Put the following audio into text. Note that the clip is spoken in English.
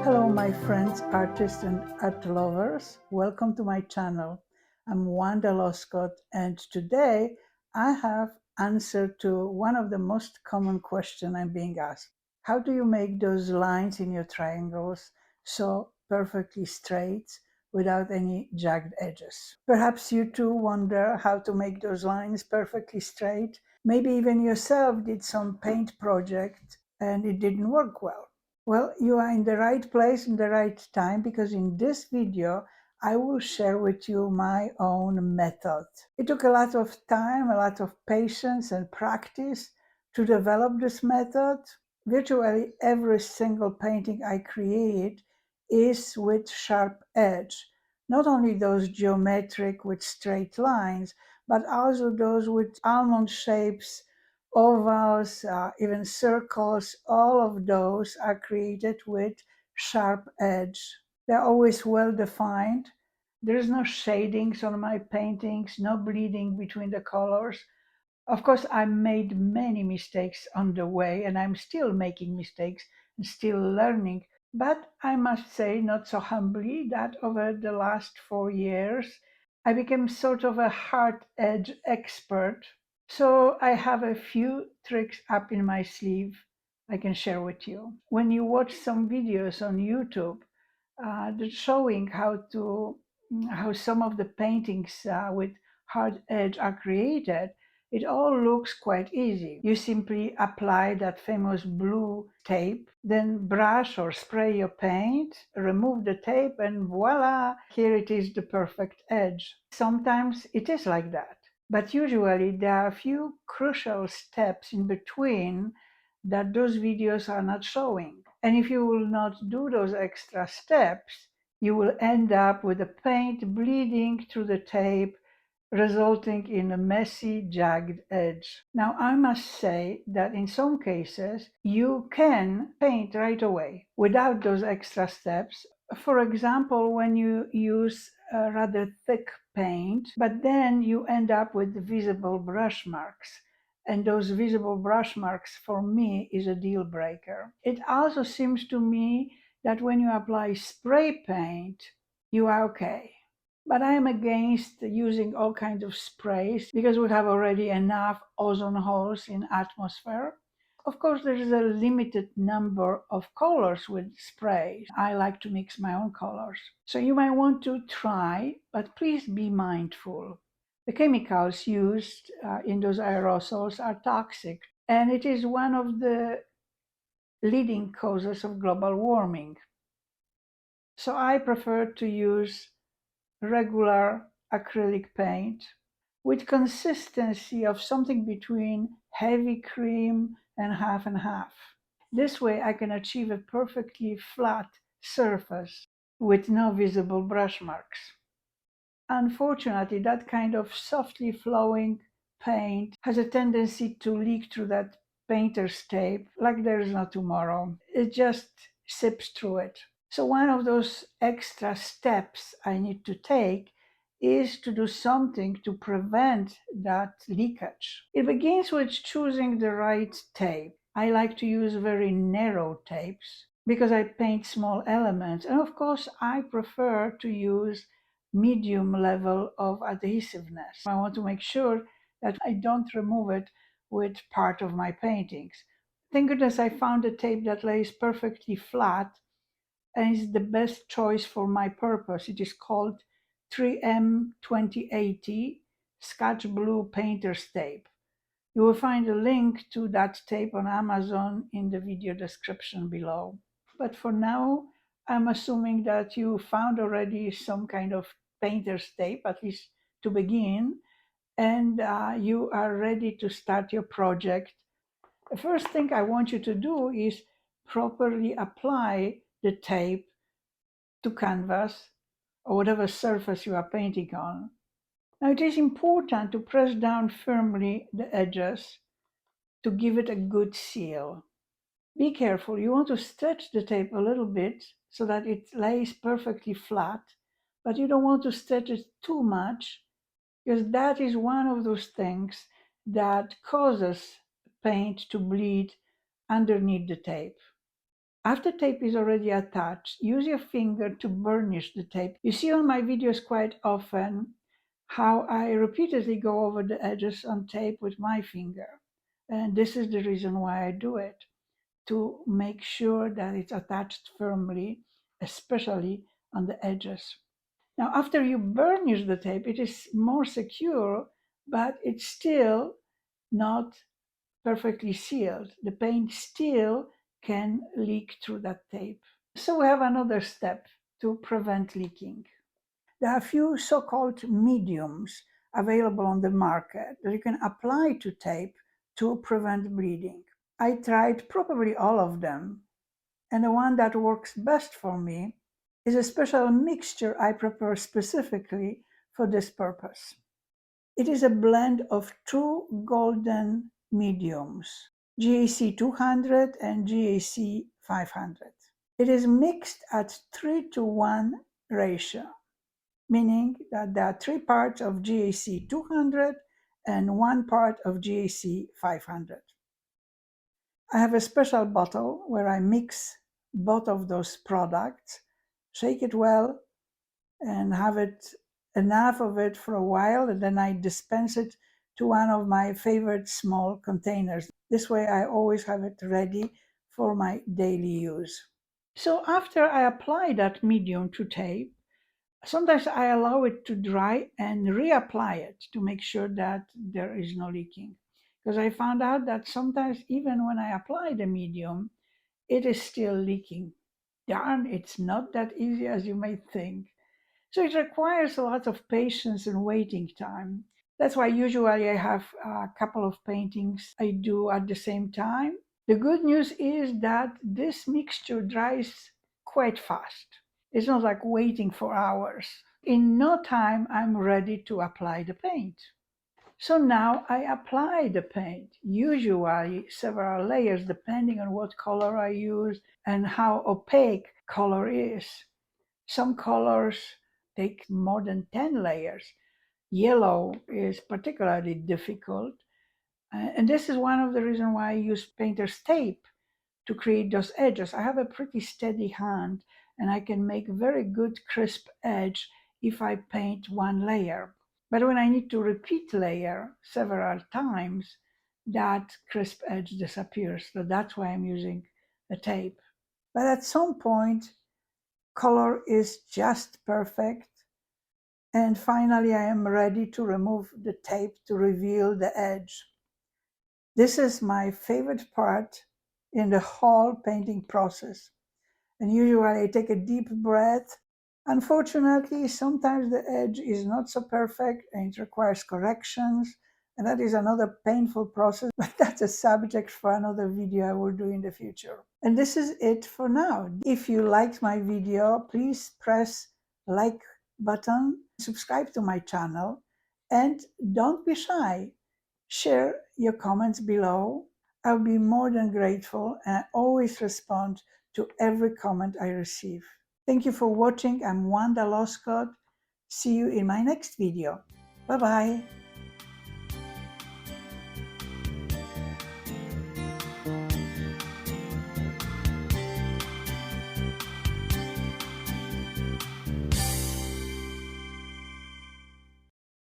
Hello, my friends, artists and art lovers. Welcome to my channel. I'm Wanda Loscott, and today I have answer to one of the most common questions I'm being asked. How do you make those lines in your triangles so perfectly straight without any jagged edges? Perhaps you too wonder how to make those lines perfectly straight. Maybe even yourself did some paint project and it didn't work well. Well, you are in the right place in the right time because in this video, I will share with you my own method. It took a lot of time, a lot of patience and practice to develop this method. Virtually every single painting I create is with sharp edge. Not only those geometric with straight lines, but also those with almond shapes, ovals, even circles, all of those are created with sharp edge. They're always well defined. There is no shadings on my paintings, no bleeding between the colors. Of course, I made many mistakes on the way, and I'm still making mistakes and still learning. But I must say, not so humbly, that over the last 4 years, I became sort of a hard edge expert. So I have a few tricks up in my sleeve I can share with you. When you watch some videos on YouTube, they're showing how some of the paintings with hard edge are created. It all looks quite easy. You simply apply that famous blue tape, then brush or spray your paint, remove the tape, and voila, here it is, the perfect edge. Sometimes it is like that, but usually there are a few crucial steps in between that those videos are not showing. And if you will not do those extra steps, you will end up with the paint bleeding through the tape, resulting in a messy, jagged edge. Now, I must say that in some cases, you can paint right away without those extra steps. For example, when you use a rather thick paint, but then you end up with visible brush marks. And those visible brush marks for me is a deal breaker. It also seems to me that when you apply spray paint, you are okay. But I am against using all kinds of sprays because we have already enough ozone holes in atmosphere. Of course, there is a limited number of colors with sprays. I like to mix my own colors. So you might want to try, but please be mindful. The chemicals used in those aerosols are toxic, and it is one of the leading causes of global warming. So I prefer to use regular acrylic paint with consistency of something between heavy cream and half. This way I can achieve a perfectly flat surface with no visible brush marks. Unfortunately, that kind of softly flowing paint has a tendency to leak through that painter's tape like there is no tomorrow. It just sips through it. So one of those extra steps I need to take is to do something to prevent that leakage. It begins with choosing the right tape. I like to use very narrow tapes because I paint small elements. And of course, I prefer to use medium level of adhesiveness. I want to make sure that I don't remove it with part of my paintings. Thank goodness I found a tape that lays perfectly flat and is the best choice for my purpose. It is called 3M 2080 Scotch Blue Painter's Tape. You will find a link to that tape on Amazon in the video description below. But for now, I'm assuming that you found already some kind of painter's tape, at least to begin, and you are ready to start your project. The first thing I want you to do is properly apply the tape to canvas or whatever surface you are painting on. Now it is important to press down firmly the edges to give it a good seal. Be careful, you want to stretch the tape a little bit so that it lays perfectly flat, but you don't want to stretch it too much because that is one of those things that causes paint to bleed underneath the tape. After tape is already attached, use your finger to burnish the tape. You see on my videos quite often how I repeatedly go over the edges on tape with my finger. And this is the reason why I do it, to make sure that it's attached firmly, especially on the edges. Now, after you burnish the tape, it is more secure, but it's still not perfectly sealed. The paint still can leak through that tape. So we have another step to prevent leaking. There are a few so-called mediums available on the market that you can apply to tape to prevent bleeding. I tried probably all of them, and the one that works best for me is a special mixture I prepare specifically for this purpose. It is a blend of two golden mediums, GAC 200 and GAC 500. It is mixed at 3:1 ratio, meaning that there are 3 parts of GAC 200 and 1 part of GAC 500. I have a special bottle where I mix both of those products, shake it well, and have it enough of it for a while, and then I dispense it to one of my favorite small containers. This way I always have it ready for my daily use. So after I apply that medium to tape, sometimes I allow it to dry and reapply it to make sure that there is no leaking. Because I found out that sometimes even when I apply the medium, it is still leaking. Darn, it's not that easy as you may think. So it requires a lot of patience and waiting time. That's why usually I have a couple of paintings I do at the same time. The good news is that this mixture dries quite fast. It's not like waiting for hours. In no time, I'm ready to apply the paint. So now I apply the paint, usually several layers depending on what color I use and how opaque color is. Some colors take more than 10 layers. Yellow is particularly difficult. And this is one of the reasons why I use painter's tape to create those edges. I have a pretty steady hand and I can make very good crisp edge if I paint one layer. But when I need to repeat layer several times, that crisp edge disappears. So that's why I'm using a tape. But at some point, color is just perfect. And finally, I am ready to remove the tape to reveal the edge. This is my favorite part in the whole painting process. And usually I take a deep breath. Unfortunately, sometimes the edge is not so perfect and it requires corrections. And that is another painful process, but that's a subject for another video I will do in the future. And this is it for now. If you liked my video, please press like button, subscribe to my channel, and don't be shy. Share your comments below. I'll be more than grateful, and I always respond to every comment I receive. Thank you for watching. I'm Wanda Loscott. See you in my next video. Bye-bye.